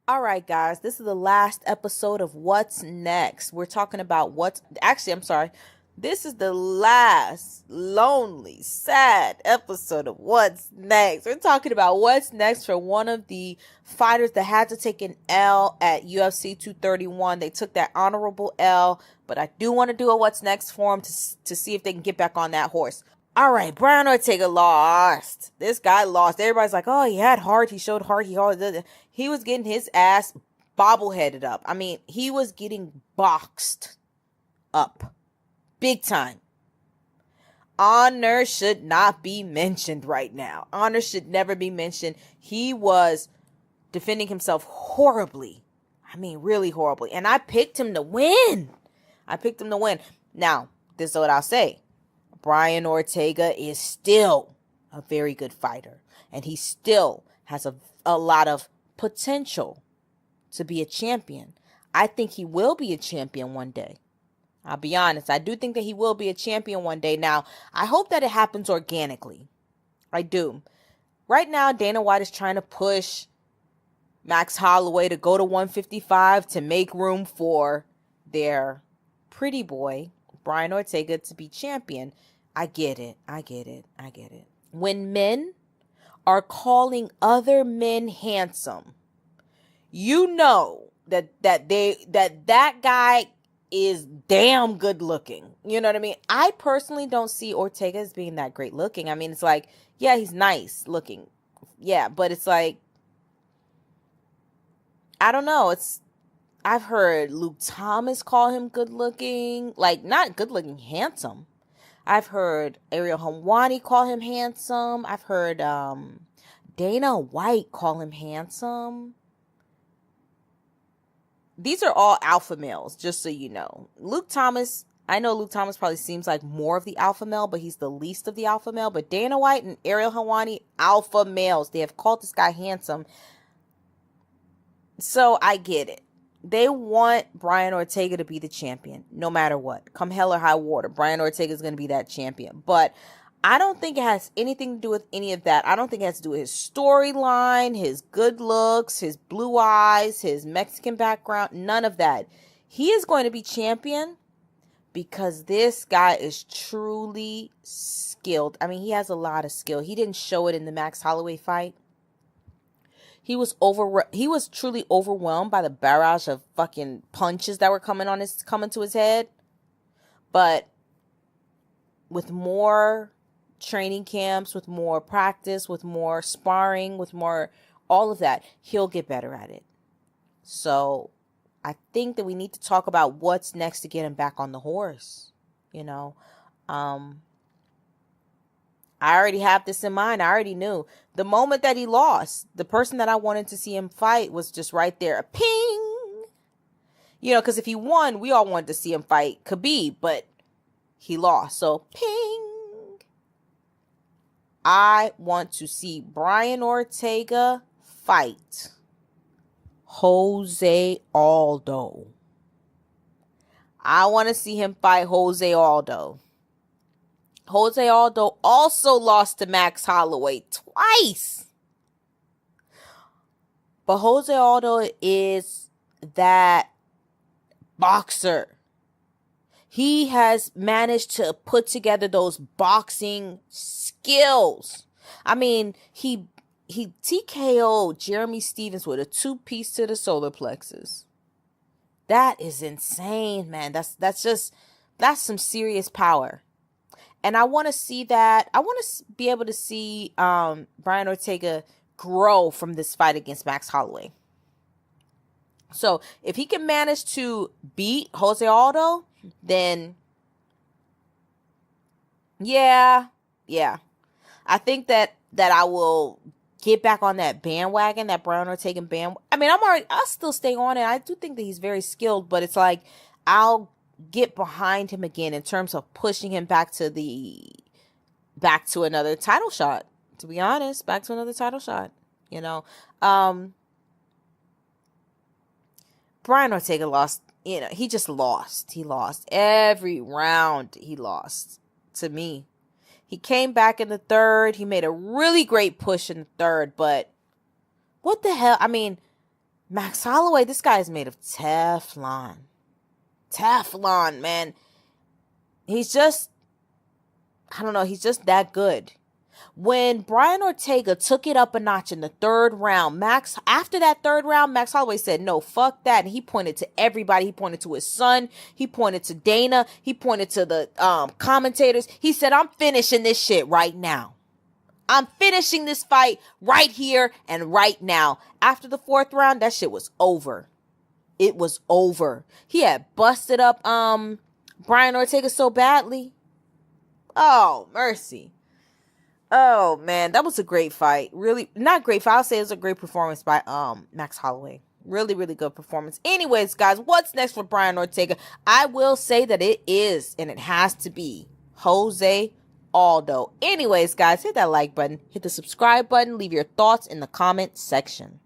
All right, guys, this is the last episode of What's Next. We're talking about I'm sorry. This is the last lonely, sad episode of What's Next. We're talking about what's next for one of the fighters that had to take an L at UFC 231. They took that honorable L, but I do want to do a what's next for him to see if they can get back on that horse. All right, Brian Ortega lost. This guy lost. Everybody's like, oh, he had heart. He showed heart. He was getting his ass bobbleheaded up. I mean, he was getting boxed up. Big time. Honor should not be mentioned right now. Honor should never be mentioned. He was defending himself horribly. I mean, really horribly. And I picked him to win. Now, this is what I'll say. Brian Ortega is still a very good fighter, and he still has a lot of potential to be a champion. I think he will be a champion one day. I'll be honest. I do think that he will be a champion one day. Now, I hope that it happens organically. I do. Right now, Dana White is trying to push Max Holloway to go to 155 to make room for their pretty boy, Brian Ortega, to be champion. I get it. When men are calling other men handsome, you know that guy is damn good looking. You know what I mean? I personally don't see Ortega as being that great looking. I mean, it's like, yeah, he's nice looking. Yeah, but it's like, I don't know. I've heard Luke Thomas call him good looking. Like, not good looking, handsome. I've heard Ariel Helwani call him handsome. I've heard Dana White call him handsome. These are all alpha males, just so you know. I know Luke Thomas probably seems like more of the alpha male, but he's the least of the alpha male. But Dana White and Ariel Helwani, alpha males. They have called this guy handsome. So I get it. They want Brian Ortega to be the champion, no matter what. Come hell or high water, Brian Ortega is going to be that champion. But I don't think it has anything to do with any of that. I don't think it has to do with his storyline, his good looks, his blue eyes, his Mexican background, none of that. He is going to be champion because this guy is truly skilled. I mean, he has a lot of skill. He didn't show it in the Max Holloway fight. He was truly overwhelmed by the barrage of fucking punches that were coming to his head. But with more training camps, with more practice, with more sparring, with more all of that, he'll get better at it. So I think that we need to talk about what's next to get him back on the horse. You know, I already have this in mind. I already knew. The moment that he lost, the person that I wanted to see him fight was just right there. A ping! You know, because if he won, we all wanted to see him fight Khabib, but he lost. So, ping! I want to see Brian Ortega fight Jose Aldo. I want to see him fight Jose Aldo. Jose Aldo also lost to Max Holloway twice. But Jose Aldo is that boxer. He has managed to put together those boxing skills. I mean, he TKO'd Jeremy Stevens with a 2-piece to the solar plexus. That is insane, man. That's some serious power. And I want to see that. I want to be able to see Brian Ortega grow from this fight against Max Holloway. So if he can manage to beat Jose Aldo, then yeah. I think that I will get back on that bandwagon, that Brian Ortega bandwagon. I mean, I'll still stay on it. I do think that he's very skilled, but it's like I'll get behind him again in terms of pushing him back to another title shot. To be honest, back to another title shot. You know, Brian Ortega lost. You know, he just lost. He lost every round. He lost to me. He came back in the third. He made a really great push in the third, but what the hell? I mean, Max Holloway, this guy is made of Teflon. Teflon, man. He's just, I don't know, he's just that good. When Brian Ortega took it up a notch in the third round, after that third round, Max Holloway said, no, fuck that. And he pointed to everybody. He pointed to his son. He pointed to Dana. He pointed to the commentators. He said, I'm finishing this shit right now. I'm finishing this fight right here and right now. After the fourth round, that shit was over. It was over. He had busted up Brian Ortega so badly. Oh, mercy. Oh, man, that was a great fight. Really, not great fight. I'll say it was a great performance by Max Holloway. Really, really good performance. Anyways, guys, what's next for Brian Ortega? I will say that it is, and it has to be, Jose Aldo. Anyways, guys, hit that like button, hit the subscribe button, leave your thoughts in the comment section.